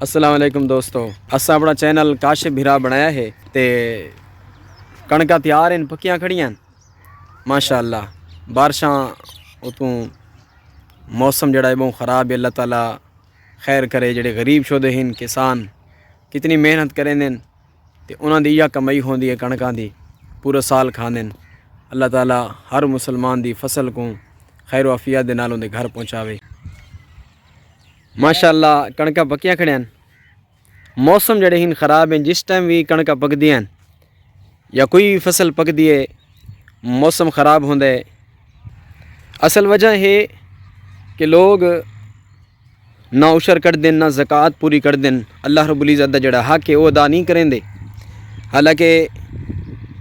अस्सलाम वालेकुम दोस्तों, असा अपना चैनल काशिफ भिरा बनाया है ते कणकां तैयार हैं, पक्कियां खड़ियां माशाअल्लाह। बारिशां उतों मौसम जड़ा है बहुत ख़राब है। अल्लाह ताला खैर करे। जड़े गरीब शोदे हैं किसान कितनी मेहनत करेंदे ते उन्हां दी इह कमाई होंदी है कणकां दी, पूरा साल खांदे। अल्लाह ताला हर मुसलमान दी फसल को खैर आफियत दे नाल उहदे घर पहुँचावे। माशाअल्लाह कणकां पक्कियां खड़ियां। मौसम जड़े हैं ख़राब हैं, जिस टाइम भी कणकां पकदियां या कोई फसल पकदी है मौसम ख़राब होंदा है। असल वजह है कि लोग ना उशर कर दें, ना ज़कात पूरी कर दें। अल्लाह रब्बुल इज़्ज़त दा जड़ा हक है वो अदा नहीं करेंदे। हालांकि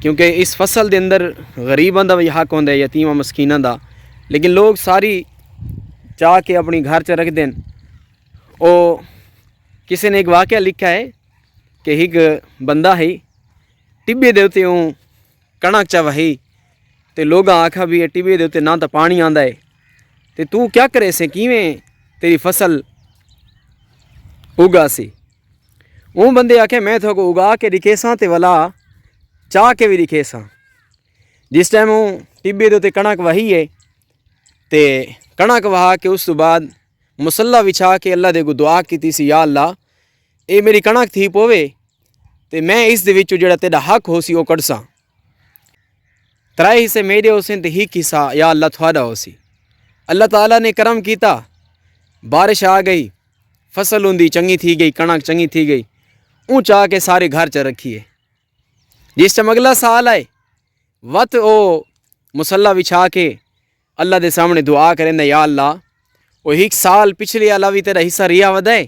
क्योंकि इस फसल के अंदर गरीबां दा भी हक होंदा है, यतीमां मस्कीनां दा, लेकिन लोग सारी चाह के अपनी घर च रख दें। ओ किसी ने एक वाक़या लिखा है कि एक बंदा है टिब्बे दे उत्ते कणक चा वही ते लोग आखा भी टिब्बे दे उत्ते ना तो पानी आंदा है ते तू क्या करे से, किवें तेरी फसल उगा सी। वो बंदे आखे मैं तो उगा के दिखेसा ते वाला चाह के भी दिखेसा। जिस टाइम वो टिब्बे दे उत्ते कणक वही है ते कणक वहा के उस तो बाद मुसल्ला विछा के अल्लाह दे को दुआ की सी, या अल्लाह ये मेरी कणक थी पोवे ते मैं इस दे विचों जेड़ा तेरा हक हो सी वो कड़सा। 3 हिस्से मेरे हो सन ते 1 हिस्सा या अल्लाह थोड़ा हो सी। अल्लाह ताला ने करम किया, बारिश आ गई, फसल उंदी चंगी थी गई, कणक चंगी थी गई। ऊँ चाह के सारे घर च रखिए। जिस टाइम अगला साल आए वत ओ मुसल्ला विछा के अल्लाह दे सामने दुआ करेंदा, या अल्लाह वो 1 साल पिछले अला भी तेरा हिस्सा रिया वधाए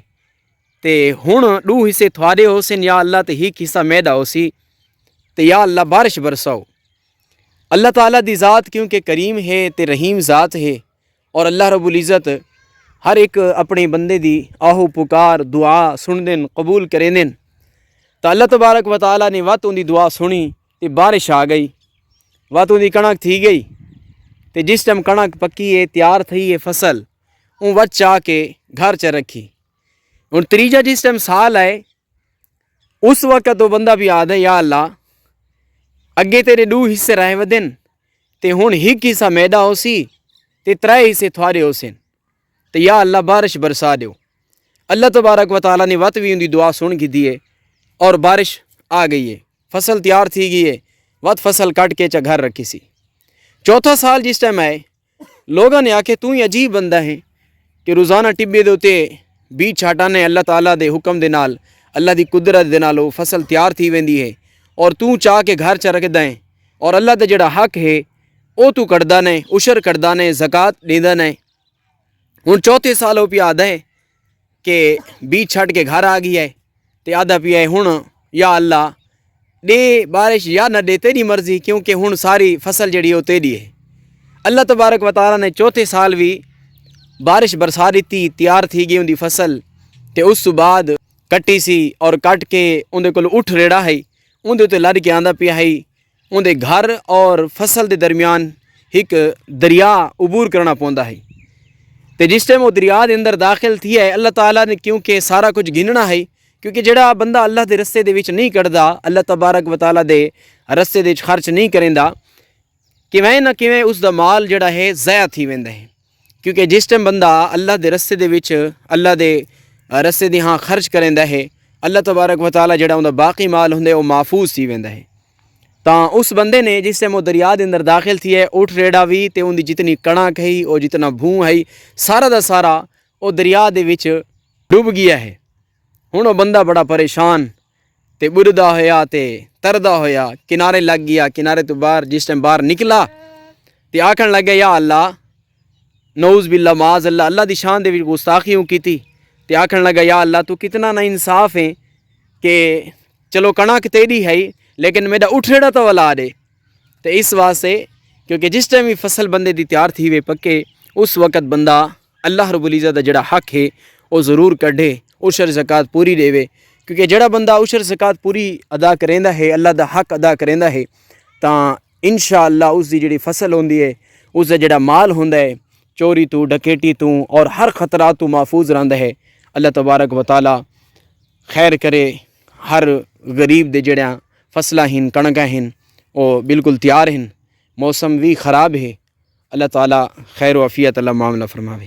ते हुण 2 हिस्से थोड़े हो सन, या अल्लाह ते 1 हिस्सा मैदा हो सी ते या अल्लाह बारिश बरसाओ। अल्लाह ताला दी ज़ात क्योंकि करीम है ते रहीम ज़ात है और अल्लाह रब्बुल इज़्ज़त हर एक अपने बंदे दी आहू पुकार दुआ सुन देन, कबूल करें देन। तो अल्लाह तबारक व तआला ने वत उनकी दुआ सुनी ते बारिश आ गई, वत उनकी कणक थी गई। तो जिस टाइम कणक पक्की है, तैयार थी है फसल, वो वत चाह के घर च रखी। हुण तीजा जिस टाइम साल आए उस वक्त वो बंदा भी आदा, या अल्लाह अगे तेरे 2 हिस्से रह वधन ते हुण 1 हिस्सा मैदा हो सी ते 3 हिस्से थोड़े हो सन, तो या अल्लाह बारिश बरसा दो। अल्लाह तबारक व तआला ने वत भी उनकी दुआ सुन की दी है और बारिश आ गई है, फसल तैयार थी गई है। वत फसल कट के चा घर रखी सी। चौथा साल जिस टाइम आए लोगों ने आखे तू ही अजीब बंदा है कि रोज़ाना टिब्बे दे उत्ते बीज छाटाने अल्लाह ताला दे हुक्म दे नाल, अल्लाह दी कुदरत दे नाल फसल तैयार थी वेंदी है और तू चाह के घर च रखदा है और अल्लाह दा जड़ा हक है वो तू कटदा ने, उशर करदा ने, ज़कात देंदा ने। हुण चौथे साल वो पिया आदा है कि बीज छट के घर आ गई है ते आदा पिया है हुण या अल्लाह दे बारिश या न दे, तेरी मर्जी, क्योंकि हुण सारी फसल जड़ी है वो तेरी है। अल्लाह तबारक व तआला ने चौथे साल भी बारिश बरसा दी, तैयार थी गई उनकी फसल ते उस तो बाद कट्टी सी और कट के उनके कोल उठ रेड़ा है उनके उत्ते लद के आंदा पिया है। उनके घर और फसल के दरमियान एक दरिया अबूर करना पौंदा है। तो जिस टाइम वो दरिया के अंदर दाखिल थी है, अल्लाह ताला ने क्योंकि सारा कुछ गिनना है, क्योंकि जड़ा बंदा अल्लाह के रस्ते दे विच नहीं कटदा, अल्लाह तबारक व तआला दे रस्ते दे खर्च नहीं करेंदा, किवें ना किवें उसका माल जड़ा है ज़ाया थी वेंदा है। क्योंकि जिस टाइम बंदा अल्लाह के रस्ते दे विच अल्लाह के रस्ते दी हाँ खर्च करेंदा है, अल्लाह तबारक व तआला जड़ा उनका बाकी माल हुंदा है वो महफूज थी वेंदा है। तो उस बंदे ने जिस टाइम वो दरिया के अंदर दाखिल थी है, उठ रेड़ा भी ते उनकी जितनी कणक है और जितना भूं है सारा का सारा वो दरिया दे विच डूब गया है। हुण वो बंदा बड़ा परेशान ते बुरदा होया ते तरदा होया किनारे लग गया। किनारे तो बाहर जिस टाइम बाहर निकला ते आखन लग गया, या अल्लाह नऊज़ बिल्ला माज़ अल्लाह, अल्लाह दी शान दे विच गुस्ताखी की ते आखन लगा, या अल्लाह तू कितना ना इंसाफ है कि चलो कणक तेरी है लेकिन मेरा उठेड़ा तो वाला दे। तो इस वास्ते क्योंकि जिस टाइम भी फसल बंदे दी तैयार थी वे पक्के उस वक़्त बंदा अल्लाह रब्बुल इज़्ज़त दा जड़ा हक है वो ज़रूर कढ़े, उशर ज़कात पूरी देवे। क्योंकि जड़ा बंदा उशर ज़कात पूरी अदा करेंदा है, अल्लाह दा हक अदा करेंदा है, तो इंशाअल्लाह उसकी जिहड़ी फसल होंदी है, उसका जड़ा माल होंदा है चोरी तू, डकैती तू और हर खतरा तू महफूज रहंदा है। अल्लाह तबारक व तआला خیر کرے. ہر غریب دے جڑیاں فصلاں ہن کنکاں ہن وہ بالکل تیار ہن. موسم بھی خراب ہے. اللہ تعالیٰ خیر و عافیت اللہ معاملہ فرماوے.